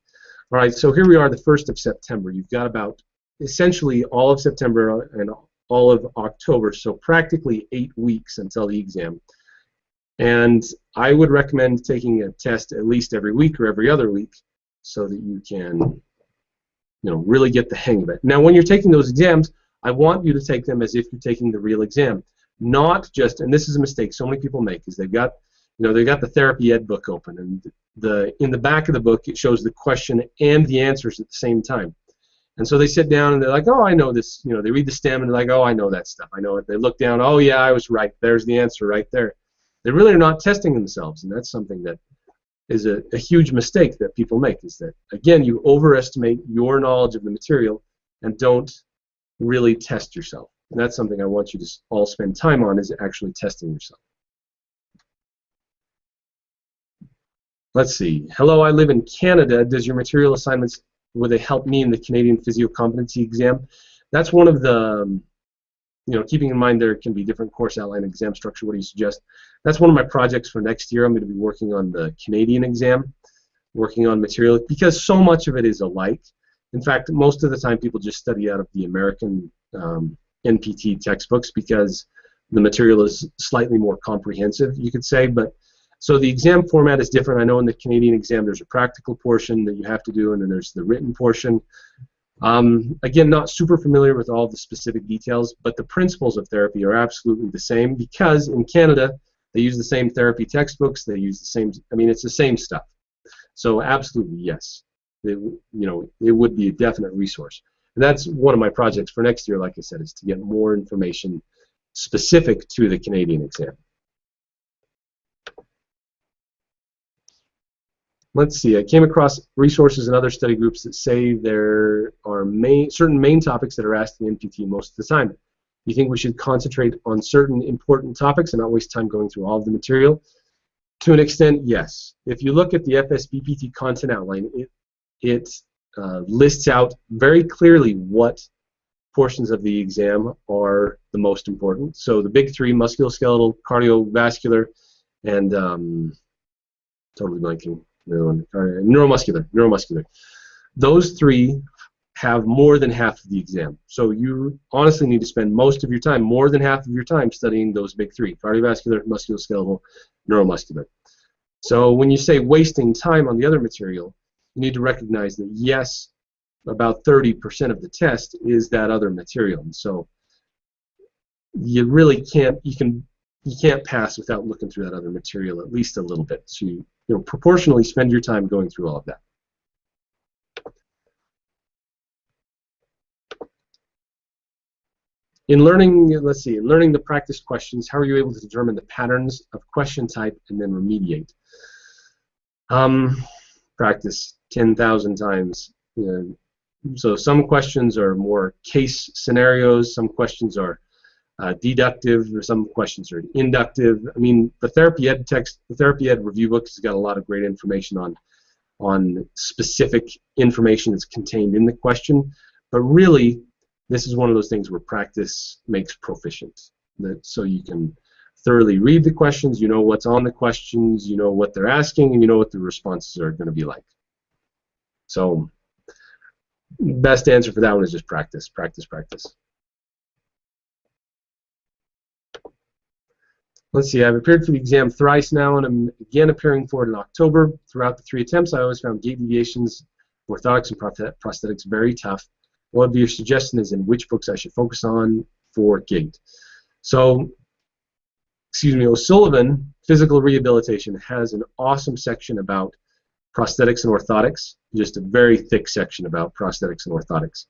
S1: All right, so here we are, the 1st of September. You've got about essentially all of September and all of October, so practically 8 weeks until the exam. And I would recommend taking a test at least every week or every other week so that you can really get the hang of it. Now, when you're taking those exams, I want you to take them as if you're taking the real exam. Not just, and this is a mistake so many people make, is they've got the therapy ed book open, and in the back of the book it shows the question and the answers at the same time. And so they sit down and they're like, oh, I know this. They read the stem and they're like, oh, I know that stuff. I know it. They look down, oh yeah, I was right. There's the answer right there. They really are not testing themselves, and that's something that is a huge mistake that people make, is that, again, you overestimate your knowledge of the material and don't really test yourself. And that's something I want you to all spend time on, is actually testing yourself. Let's see. Hello, I live in Canada. Does your material assignments, will they help me in the Canadian Physio Competency exam? That's one of the, keeping in mind there can be different course outline exam structure. What do you suggest? That's one of my projects for next year. I'm going to be working on the Canadian exam, working on material, because so much of it is alike. In fact, most of the time people just study out of the American NPTE textbooks because the material is slightly more comprehensive, you could say. But so the exam format is different. I know in the Canadian exam there's a practical portion that you have to do, and then there's the written portion. Again, not super familiar with all the specific details, but the principles of therapy are absolutely the same, because in Canada they use the same therapy textbooks, they use the same, it's the same stuff. So absolutely, yes. it would be a definite resource. And that's one of my projects for next year, like I said, is to get more information specific to the Canadian exam. Let's see, I came across resources and other study groups that say there are certain main topics that are asked in the NPTE most of the time. Do you think we should concentrate on certain important topics and not waste time going through all of the material? To an extent, yes. If you look at the Fsb Pt Content Outline, it lists out very clearly what portions of the exam are the most important. So the big three: musculoskeletal, cardiovascular, and totally blanking. Neuromuscular. Those three have more than half of the exam. So you honestly need to spend most of your time, more than half of your time, studying those big three: cardiovascular, musculoskeletal, neuromuscular. So when you say wasting time on the other material, you need to recognize that yes, about 30% of the test is that other material. And so you really can't, you can't pass without looking through that other material at least a little bit. So you proportionally spend your time going through all of that. In learning, let's see, in learning the practice questions, how are you able to determine the patterns of question type and then remediate? Practice 10,000 times. So some questions are more case scenarios, some questions are deductive, or some questions are inductive. I mean, the Therapy Ed text, the Therapy Ed review book has got a lot of great information on specific information that's contained in the question, but really, this is one of those things where practice makes proficient. So you can thoroughly read the questions, you know what's on the questions, you know what they're asking, and you know what the responses are going to be like. So, best answer for that one is just practice, practice, practice. Let's see, I've appeared for the exam thrice now, and I'm again appearing for it in October. Throughout the 3 attempts, I always found gait deviations, orthotics, and prosthetics very tough. What would be your suggestion is in which books I should focus on for gait? So, excuse me, O'Sullivan, Physical Rehabilitation, has an awesome section about prosthetics and orthotics, just a very thick section about prosthetics and orthotics.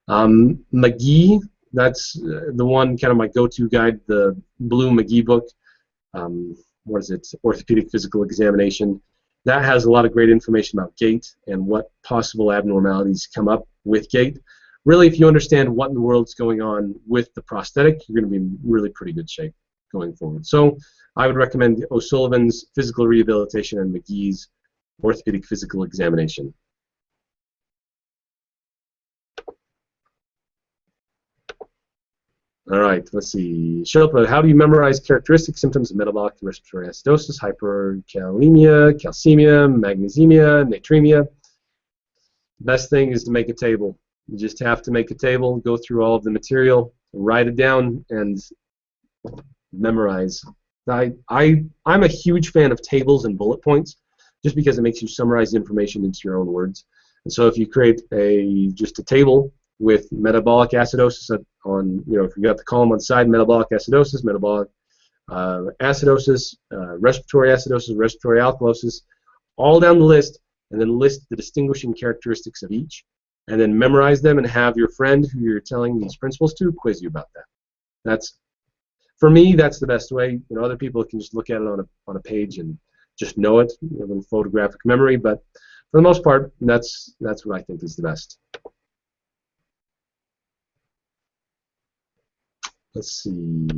S1: McGee, that's the one, kind of my go-to guide, the blue McGee book. What is it? Orthopedic Physical Examination. That has a lot of great information about gait and what possible abnormalities come up with gait. Really, if you understand what in the world's going on with the prosthetic, you're going to be in really pretty good shape going forward. So I would recommend O'Sullivan's Physical Rehabilitation and McGee's Orthopedic Physical Examination. All right, let's see. Shilpa, how do you memorize characteristic symptoms of metabolic and respiratory acidosis, hyperkalemia, calcemia, magnesemia, natremia? Best thing is to make a table. You just have to make a table, go through all of the material, write it down, and memorize. I'm a huge fan of tables and bullet points, just because it makes you summarize the information into your own words. And so if you create just a table with metabolic acidosis on, if you got the column on the side, metabolic acidosis, respiratory acidosis, respiratory alkalosis, all down the list, and then list the distinguishing characteristics of each, and then memorize them and have your friend who you're telling these principles to quiz you about that. For me, that's the best way. Other people can just look at it on a page and just know it, a little photographic memory, but for the most part, that's what I think is the best. Let's see.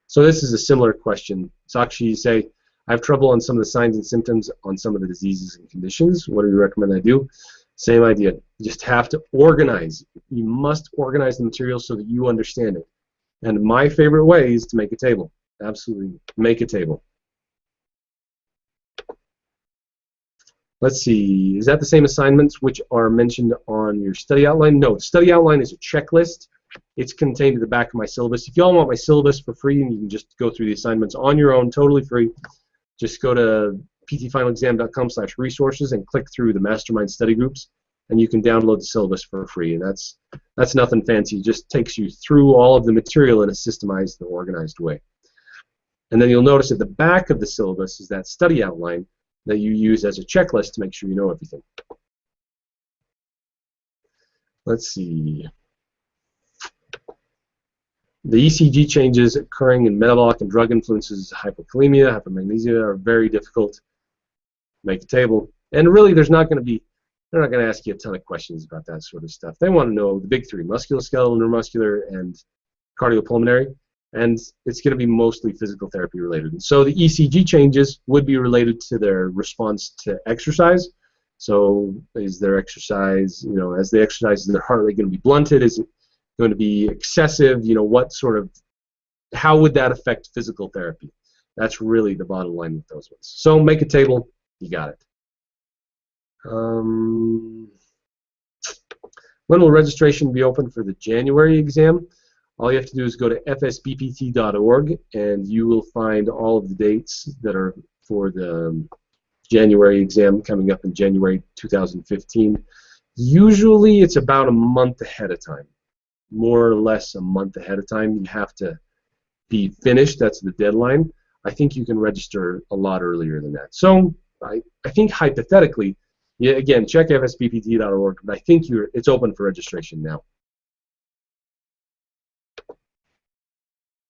S1: So this is a similar question. Sakshi, you say, I have trouble on some of the signs and symptoms on some of the diseases and conditions. What do you recommend I do? Same idea. You just have to organize. You must organize the material so that you understand it. And my favorite way is to make a table. Absolutely, make a table. Let's see. Is that the same assignments which are mentioned on your study outline? No, the study outline is a checklist. It's contained at the back of my syllabus. If you all want my syllabus for free, and you can just go through the assignments on your own, totally free, just go to ptfinalexam.com/resources and click through the mastermind study groups, and you can download the syllabus for free. And that's nothing fancy. It just takes you through all of the material in a systemized and organized way. And then you'll notice at the back of the syllabus is that study outline that you use as a checklist to make sure you know everything. let's see. The ECG changes occurring in metabolic and drug influences, hypokalemia, hypomagnesemia, are very difficult. Make a table. And really, they're not going to ask you a ton of questions about that sort of stuff. They want to know the big three: musculoskeletal, neuromuscular, and cardiopulmonary. And it's going to be mostly physical therapy related. And so the ECG changes would be related to their response to exercise. So is their exercise, as they exercise, is their heart rate going to be blunted? Is it going to be excessive? How would that affect physical therapy? That's really the bottom line with those ones. So make a table, you got it. When will registration be open for the January exam? All you have to do is go to fsbpt.org and you will find all of the dates that are for the January exam coming up in January 2015. Usually it's about a month ahead of time, more or less a month ahead of time. You have to be finished, that's the deadline. I think you can register a lot earlier than that. So I think hypothetically, yeah, again, check fsbpt.org, but I think it's open for registration now.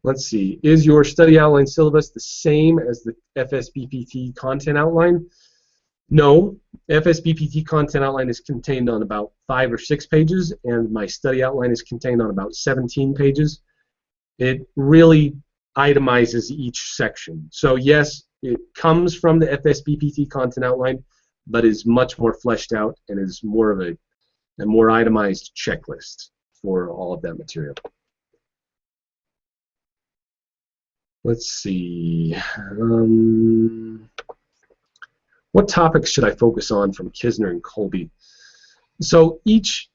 S1: Let's see, is your study outline syllabus the same as the Fsb Pt Content Outline? No, Fsb Pt Content Outline is contained on about 5 or 6 pages, and my study outline is contained on about 17 pages. It really itemizes each section. So yes, it comes from the Fsb Pt Content Outline, but is much more fleshed out and is more of a more itemized checklist for all of that material. Let's see. What topics should I focus on from Kisner and Kolbe? So each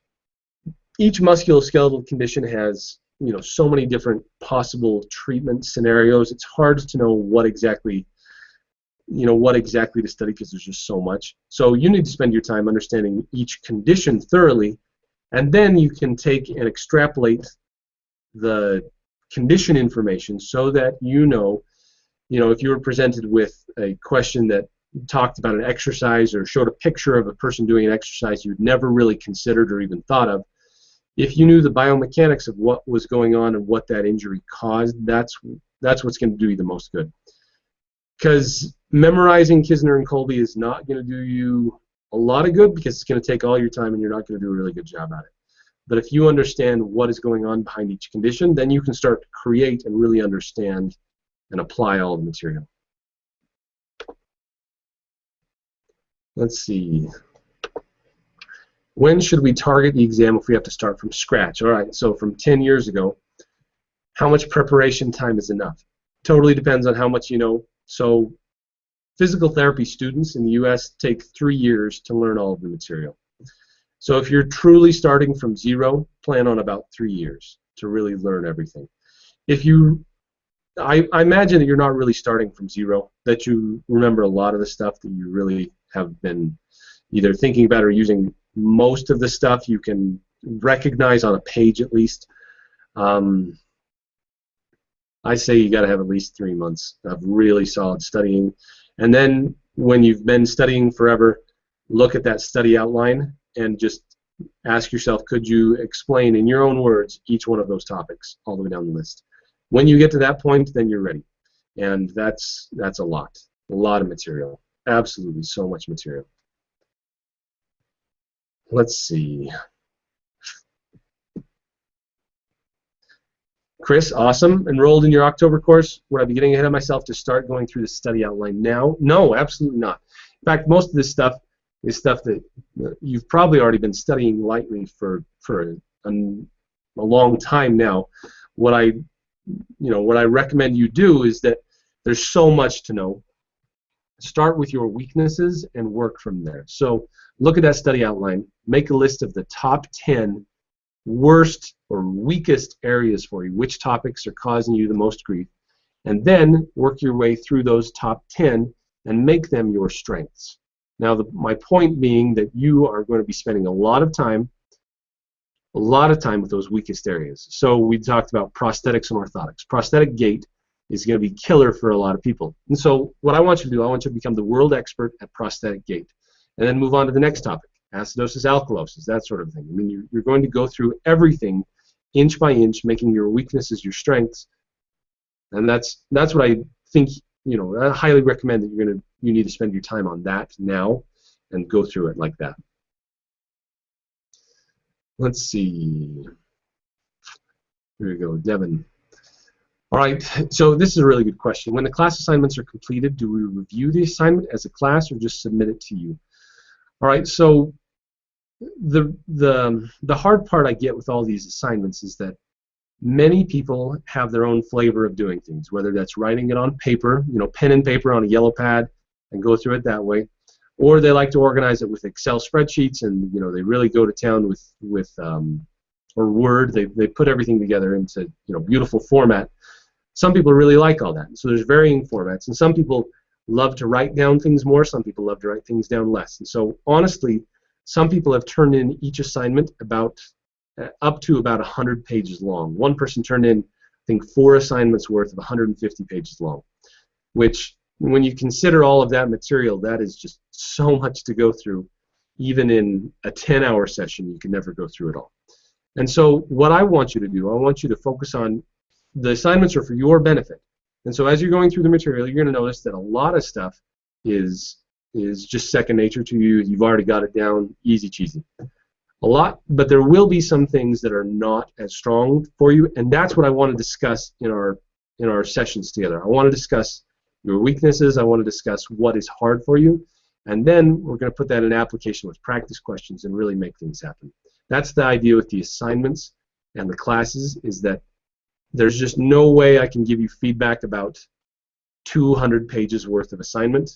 S1: musculoskeletal condition has so many different possible treatment scenarios. It's hard to know what exactly to study because there's just so much. So you need to spend your time understanding each condition thoroughly, and then you can take and extrapolate the condition information so that if you were presented with a question that talked about an exercise or showed a picture of a person doing an exercise you'd never really considered or even thought of, if you knew the biomechanics of what was going on and what that injury caused, that's what's going to do you the most good. Because memorizing Kisner and Kolbe is not going to do you a lot of good because it's going to take all your time and you're not going to do a really good job at it. But if you understand what is going on behind each condition, then you can start to create and really understand and apply all the material. Let's see. When should we target the exam if we have to start from scratch? All right, so from 10 years ago, how much preparation time is enough? Totally depends on how much you know. So physical therapy students in the US take 3 years to learn all of the material. So if you're truly starting from zero, plan on about 3 years to really learn everything. I imagine that you're not really starting from zero, that you remember a lot of the stuff that you really have been either thinking about or using. Most of the stuff you can recognize on a page at least. I say you got to have at least 3 months of really solid studying. And then when you've been studying forever, look at that study outline and just ask yourself, could you explain in your own words each one of those topics all the way down the list? When you get to that point, then you're ready. And that's a lot of material. Absolutely, so much material. Let's see. Chris, awesome. Enrolled in your October course. Would I be getting ahead of myself to start going through the study outline now? No, absolutely not. In fact, most of this stuff is stuff that you've probably already been studying lightly for a long time now. What I recommend you do is that there's so much to know. Start with your weaknesses and work from there. So look at that study outline. Make a list of the top 10 worst or weakest areas for you. Which topics are causing you the most grief? And then work your way through those top 10 and make them your strengths. Now, my point being that you are going to be spending a lot of time with those weakest areas. So we talked about prosthetics and orthotics. Prosthetic gait is going to be killer for a lot of people. And so what I want you to do, I want you to become the world expert at prosthetic gait. And then move on to the next topic, acidosis, alkalosis, that sort of thing. I mean, you're going to go through everything inch by inch, making your weaknesses your strengths, and that's what I think. You know, I highly recommend that you need to spend your time on that now and go through it like that. Let's see. Here we go, Devin. All right, so this is a really good question. When the class assignments are completed, do we review the assignment as a class or just submit it to you? All right, so the hard part I get with all these assignments is that many people have their own flavor of doing things, whether that's writing it on paper, you know, pen and paper on a yellow pad and go through it that way, or they like to organize it with Excel spreadsheets, and you know, they really go to town with or Word. They put everything together into, you know, beautiful format. Some people really like all that, so there's varying formats, and some people love to write down things more, some people love to write things down less. And so honestly, some people have turned in each assignment about up to about 100 pages long. One person turned in, I think, 4 assignments worth of 150 pages long, which, when you consider all of that material, that is just so much to go through. Even in a 10-hour session, you can never go through it all. And so what I want you to do, I want you to focus on the assignments are for your benefit. And so as you're going through the material, you're going to notice that a lot of stuff is just second nature to you. You've already got it down, easy cheesy. But there will be some things that are not as strong for you, and that's what I want to discuss in our sessions together. I want to discuss your weaknesses. I want to discuss what is hard for you, and then we're going to put that in application with practice questions and really make things happen. That's the idea with the assignments and the classes, is that there's just no way I can give you feedback about 200 pages worth of assignment,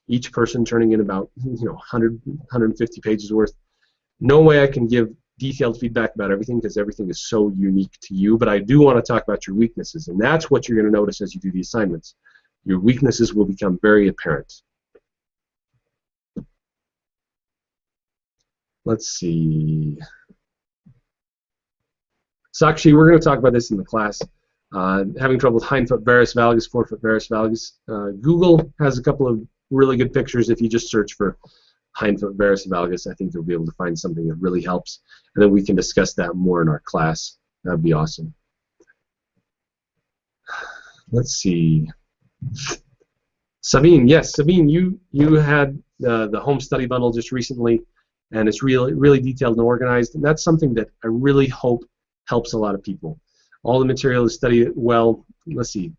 S1: each person turning in about 100, 150 pages worth. No way I can give detailed feedback about everything, because everything is so unique to you, but I do want to talk about your weaknesses, and that's what you're going to notice as you do the assignments. Your weaknesses will become very apparent. Let's see. So actually, we're going to talk about this in the class. Having trouble with hindfoot varus valgus, forefoot varus valgus. Google has a couple of really good pictures. If you just search for hindfoot varus valgus, I think you'll be able to find something that really helps, and then we can discuss that more in our class. That'd be awesome. Let's see. Sabine, yes, Sabine, you had the home study bundle just recently, and it's really detailed and organized, and that's something that I really hope helps a lot of people. All the material is studied well. Let's see.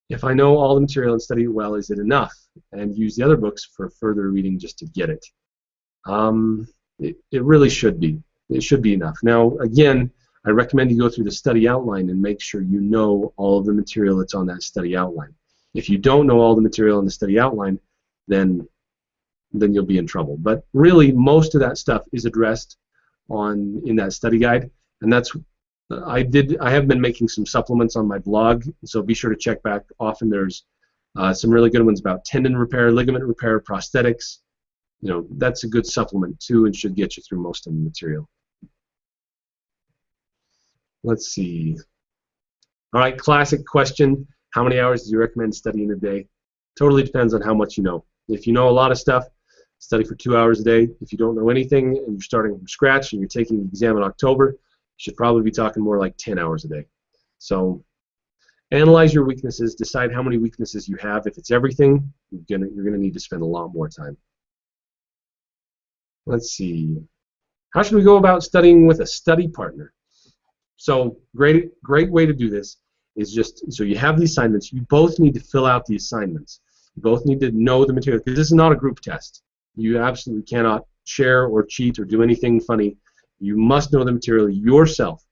S1: If I know all the material and study it well, is it enough? And use the other books for further reading just to get it. It really should be. It should be enough. Now, again, I recommend you go through the study outline and make sure you know all of the material that's on that study outline. If you don't know all the material in the study outline, then you'll be in trouble. But really, most of that stuff is addressed in that study guide, and that's I have been making some supplements on my blog, so be sure to check back often. There's some really good ones about tendon repair, ligament repair, prosthetics. You know, that's a good supplement too, and should get you through most of the material. Let's see. All right, classic question. How many hours do you recommend studying a day? Totally depends on how much you know. If you know a lot of stuff, study for 2 hours a day. If you don't know anything and you're starting from scratch and you're taking the exam in October, you should probably be talking more like 10 hours a day. So analyze your weaknesses, decide how many weaknesses you have. If it's everything, you're gonna need to spend a lot more time. Let's see. How should we go about studying with a study partner? So great way to do this is just, so you have the assignments, you both need to fill out the assignments. You both need to know the material, because this is not a group test. You absolutely cannot share or cheat or do anything funny. You must know the material yourself.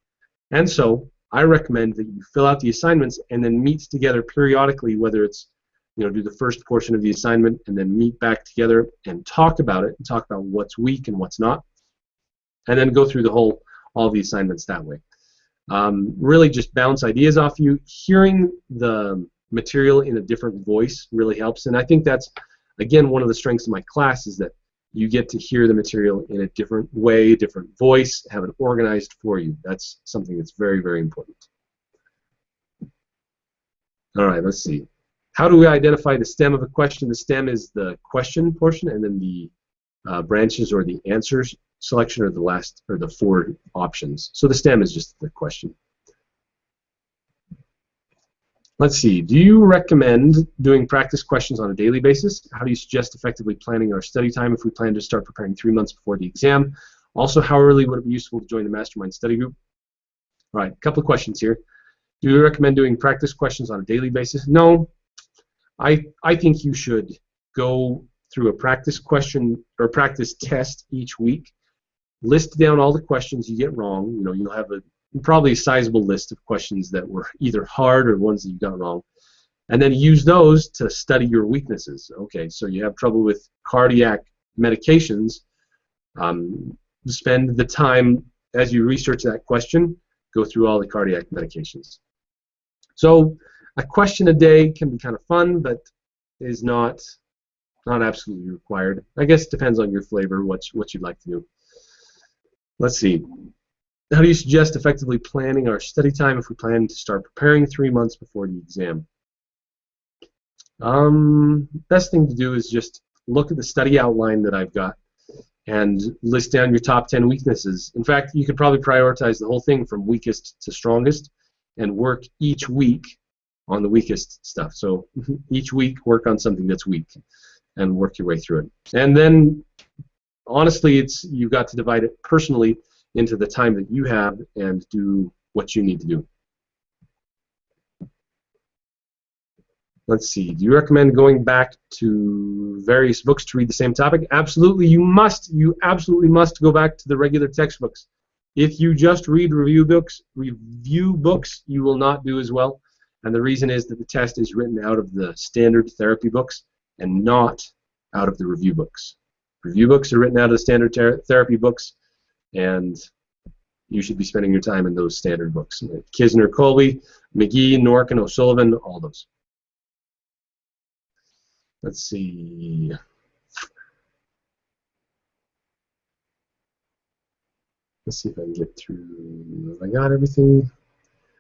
S1: And so I recommend that you fill out the assignments and then meet together periodically, whether it's, do the first portion of the assignment and then meet back together and talk about it, and talk about what's weak and what's not, and then go through all the assignments that way. Really just bounce ideas off you. Hearing the material in a different voice really helps, and I think that's, again, one of the strengths of my class is that you get to hear the material in a different way, different voice, have it organized for you. That's something that's very, very important. All right, let's see. How do we identify the stem of a question? The stem is the question portion, and then the branches or the answers selection, or the last, or the 4 options. So the stem is just the question. Let's see. Do you recommend doing practice questions on a daily basis? How do you suggest effectively planning our study time if we plan to start preparing 3 months before the exam? Also, how early would it be useful to join the mastermind study group? All right, a couple of questions here. Do you recommend doing practice questions on a daily basis? No. I think you should go through a practice question or practice test each week. List down all the questions you get wrong. You know, you'll have probably a sizable list of questions that were either hard or ones that you got wrong, and then use those to study your weaknesses. Okay, so you have trouble with cardiac medications. Spend the time as you research that question, go through all the cardiac medications. So a question a day can be kind of fun, but is not absolutely required. I guess it depends on your flavor, what you'd like to do. Let's see. How do you suggest effectively planning our study time if we plan to start preparing 3 months before the exam? Best thing to do is just look at the study outline that I've got and list down your top 10 weaknesses. In fact, you could probably prioritize the whole thing from weakest to strongest and work each week on the weakest stuff. So each week work on something that's weak and work your way through it. And then honestly, you've got to divide it personally into the time that you have and do what you need to do. Let's see. Do you recommend going back to various books to read the same topic? Absolutely, you must. You absolutely must go back to the regular textbooks. If you just read review books, you will not do as well. And the reason is that the test is written out of the standard therapy books and not out of the review books. Review books are written out of the standard therapy books, and you should be spending your time in those standard books. Kisner, Colby, McGee, Norkin, O'Sullivan, all those. Let's see. Let's see if I can get through. Have I got everything?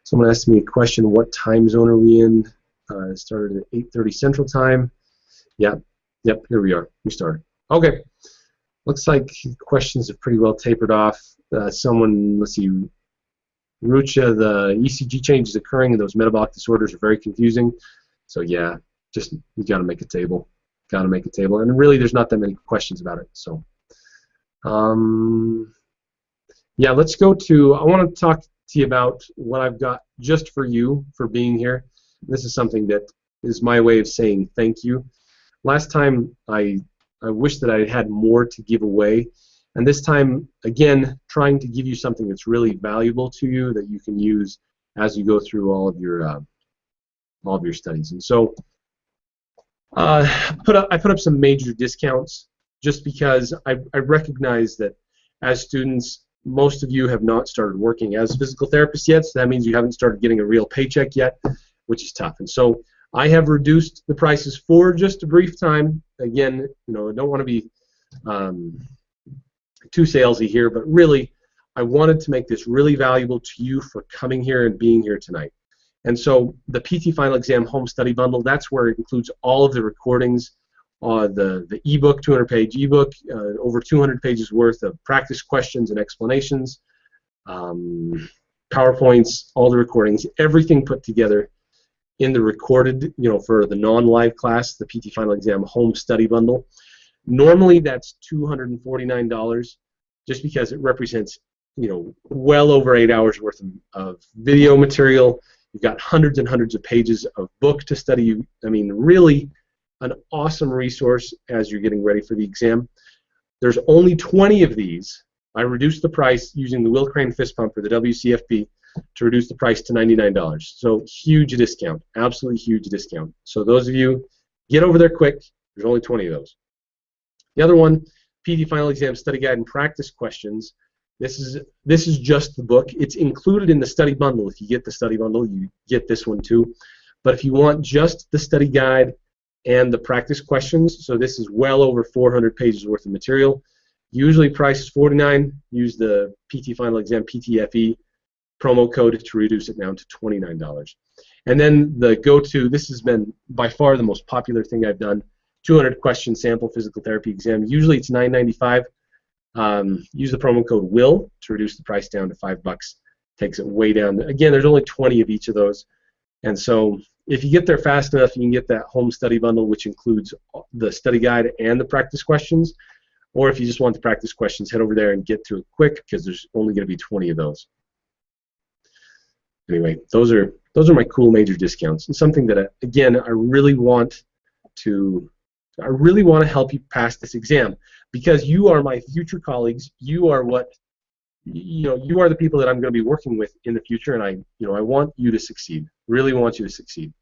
S1: Someone asked me a question, what time zone are we in? It started at 8:30 Central Time. Yep, here we are. We started. Okay. Looks like questions have pretty well tapered off. Let's see, Rucha, the ECG changes occurring in those metabolic disorders are very confusing. So yeah, just you got to make a table. Got to make a table. And really, there's not that many questions about it. So yeah, let's go to, I want to talk to you about what I've got just for you for being here. This is something that is my way of saying thank you. Last time I wish that I had more to give away, and this time, again, trying to give you something that's really valuable to you that you can use as you go through all of your studies. And so I put up some major discounts just because I recognize that as students, most of you have not started working as physical therapists yet, so that means you haven't started getting a real paycheck yet, which is tough. And so I have reduced the prices for just a brief time. Again, you know, I don't want to be too salesy here, but really, I wanted to make this really valuable to you for coming here and being here tonight. And so the PT Final Exam Home Study Bundle, that's where it includes all of the recordings, the ebook, 200-page ebook, over 200 pages worth of practice questions and explanations, PowerPoints, all the recordings, everything put together in the recorded, you know, for the non-live class, the PT Final Exam Home Study Bundle. Normally that's $249 just because it represents, you know, well over 8 hours worth of video material. You've got hundreds and hundreds of pages of book to study. I mean, really an awesome resource as you're getting ready for the exam. There's only 20 of these. I reduced the price using the Will Crane fist pump for the WCFP to reduce the price to $99. So huge discount, absolutely huge discount. So those of you, get over there quick. There's only 20 of those. The other one, PT Final Exam Study Guide and Practice Questions. This is just the book. It's included in the study bundle. If you get the study bundle, you get this one too. But if you want just the study guide and the practice questions, so this is well over 400 pages worth of material. Usually price is $49. Use the PT Final Exam PTFE promo code to reduce it down to $29. And then the go-to, this has been by far the most popular thing I've done, 200 question sample physical therapy exam. Usually it's $9.95. Use the promo code WILL to reduce the price down to $5. Takes it way down. Again, there's only 20 of each of those. And so if you get there fast enough, you can get that home study bundle, which includes the study guide and the practice questions. Or if you just want the practice questions, head over there and get to it quick, because there's only going to be 20 of those. Anyway, those are my cool major discounts, and something that again I really want to help you pass this exam, because you are my future colleagues. You are you are the people that I'm going to be working with in the future, and I want you to succeed. Really want you to succeed.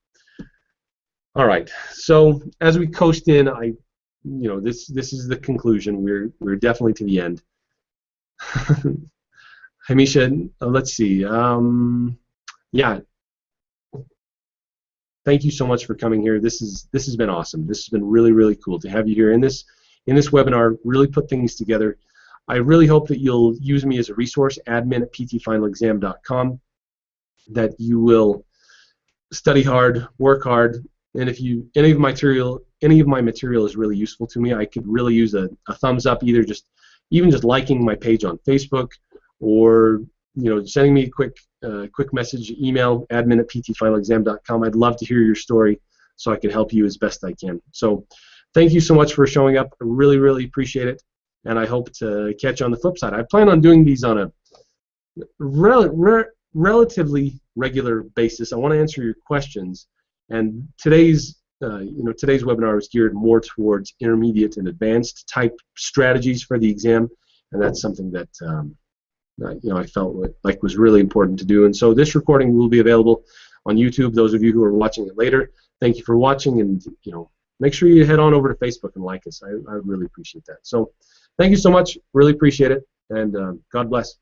S1: All right. So as we coast in, this is the conclusion. We're definitely to the end. Hamisha, let's see. Yeah. Thank you so much for coming here. This has been awesome. This has been really, really cool to have you here in this webinar. Really put things together. I really hope that you'll use me as a resource, admin@ptfinalexam.com, that you will study hard, work hard, and if any of my material is really useful to me, I could really use a thumbs up, even just liking my page on Facebook, or sending me a quick message, email, admin@ptfinalexam.com. I'd love to hear your story so I can help you as best I can. So thank you so much for showing up. I really, really appreciate it, and I hope to catch you on the flip side. I plan on doing these on a relatively regular basis. I want to answer your questions, and today's webinar is geared more towards intermediate and advanced type strategies for the exam, and that's something that I felt like was really important to do. And so this recording will be available on YouTube. Those of you who are watching it later, thank you for watching, and make sure you head on over to Facebook and like us. I really appreciate that. So thank you so much. Really appreciate it, and God bless.